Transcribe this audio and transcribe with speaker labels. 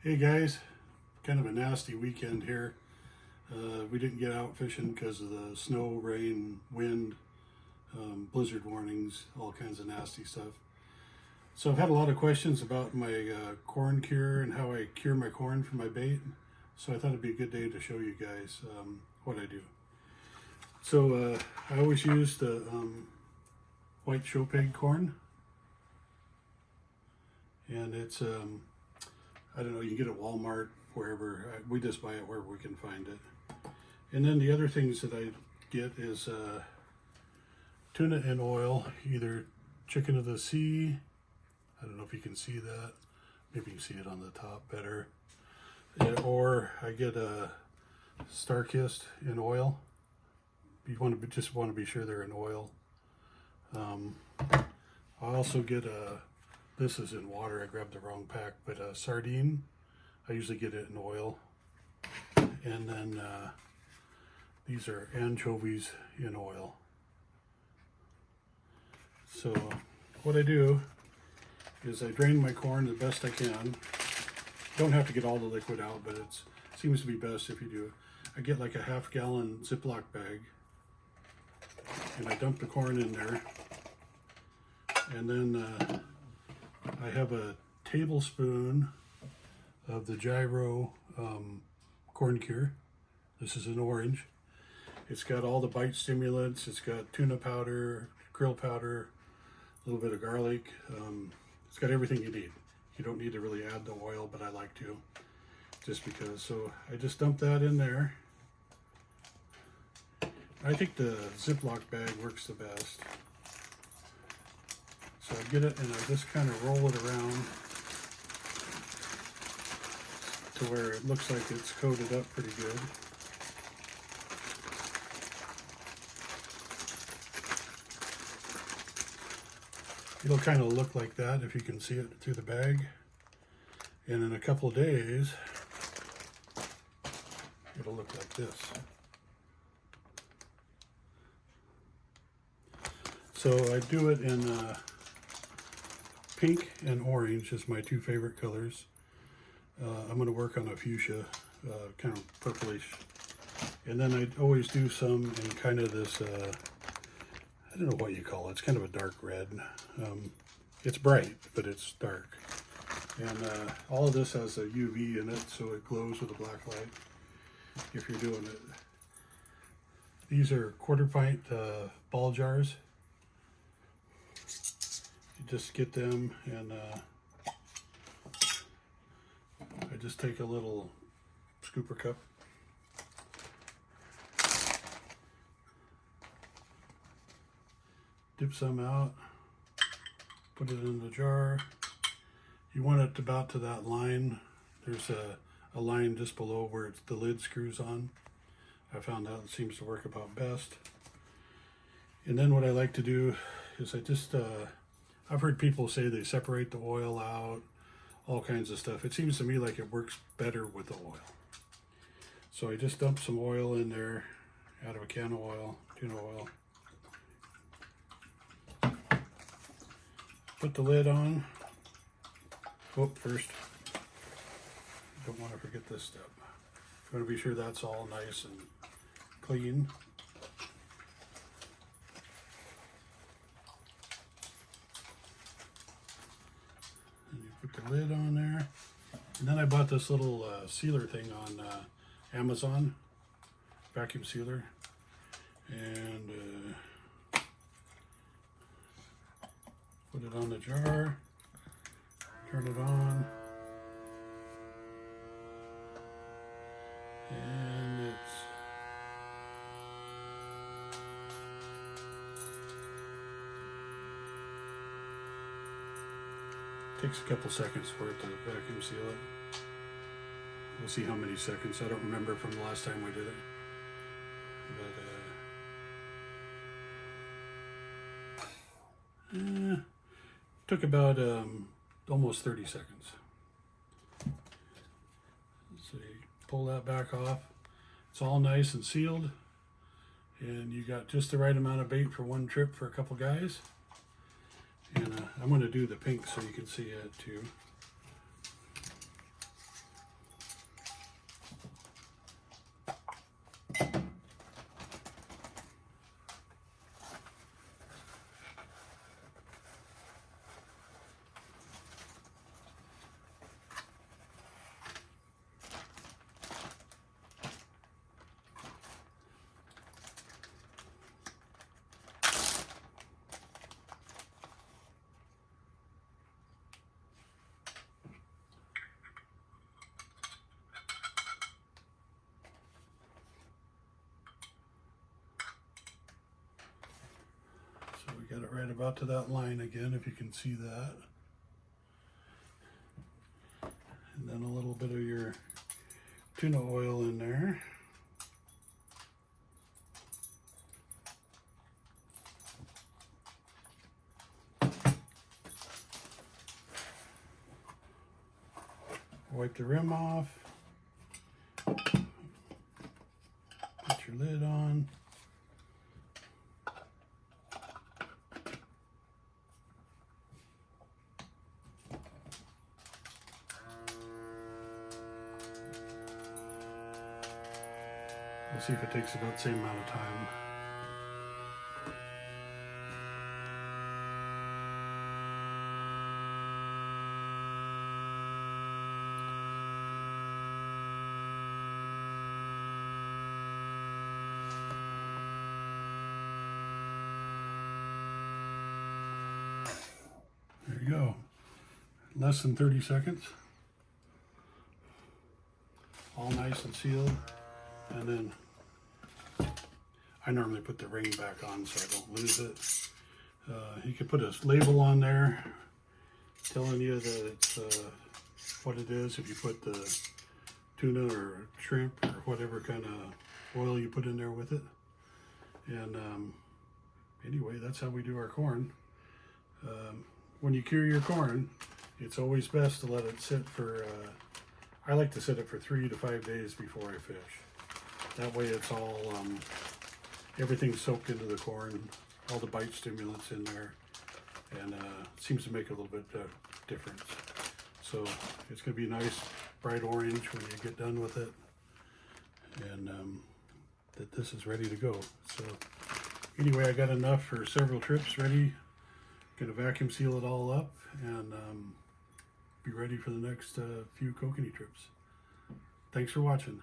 Speaker 1: Hey guys, kind of a nasty weekend here. We didn't get out fishing because of the snow, rain, wind, blizzard warnings, all kinds of nasty stuff. So I've had a lot of questions about my corn cure and how I cure my corn for my bait. So I thought it'd be a good day to show you guys what I do. So I always use the white show peg corn, and it's I don't know, you can get it at Walmart, wherever. We just buy it wherever we can find it. And then the other things that I get is tuna in oil, either chicken of the sea. I don't know if you can see that. Maybe you can see it on the top better. Or I get a star-kissed in oil. You want to just want to be sure they're in oil. I also get this is in water. I grabbed the wrong pack, but a sardine. I usually get it in oil. And then these are anchovies in oil. So what I do is I drain my corn the best I can. Don't have to get all the liquid out, but it seems to be best if you do. I get like a half-gallon Ziploc bag, and I dump the corn in there. And then I have a tablespoon of the Giro corn cure. This is an orange. It's got all the bite stimulants. It's got tuna powder, krill powder, a little bit of garlic. It's got everything you need. You don't need to really add the oil, but I like to, just because. So I just dump that in there. I think the Ziploc bag works the best. So I get it and I just kind of roll it around to where it looks like it's coated up pretty good. It'll kind of look like that if you can see it through the bag. And in a couple of days, it'll look like this. So I do it in pink and orange is my two favorite colors. I'm going to work on a fuchsia, kind of purplish. And then I always do some in kind of this, I don't know what you call it. It's kind of a dark red. It's bright, but it's dark. And all of this has a UV in it, so it glows with a black light if you're doing it. These are 1/4 pint ball jars. You just get them, and I just take a little scooper cup. Dip some out, put it in the jar. You want it about to that line. There's a line just below where the lid screws on. I found out it seems to work about best. And then what I like to do is I just, I've heard people say they separate the oil out, all kinds of stuff. It seems to me like it works better with the oil. So I just dump some oil in there out of a can of oil, tuna oil. Put the lid on. Oh, first, don't want to forget this step. You want to be sure that's all nice and clean. And you put the lid on there. And then I bought this little sealer thing on Amazon, vacuum sealer. And put it on the jar, turn it on, and takes a couple seconds for it to vacuum seal it. We'll see how many seconds. I don't remember from the last time we did it. But took about almost 30 seconds. So you pull that back off. It's all nice and sealed, and you got just the right amount of bait for one trip for a couple guys. And I'm going to do the pink so you can see it too. about to that line again, if you can see that. And then a little bit of your tuna oil in there. Wipe the rim off. Put your lid on. We'll see if it takes about the same amount of time. There you go. Less than 30 seconds. All nice and sealed. And then I normally put the ring back on so I don't lose it. You can put a label on there telling you that it's what it is if you put the tuna or shrimp or whatever kind of oil you put in there with it. And anyway, that's how we do our corn. When you cure your corn, it's always best to let it sit for, I like to set it for 3 to 5 days before I fish. That way it's all, everything's soaked into the corn, all the bite stimulants in there, and it seems to make a little bit difference. So it's going to be nice, bright orange when you get done with it, and that this is ready to go. So anyway, I got enough for several trips ready. Going to vacuum seal it all up and be ready for the next few Kokanee trips. Thanks for watching.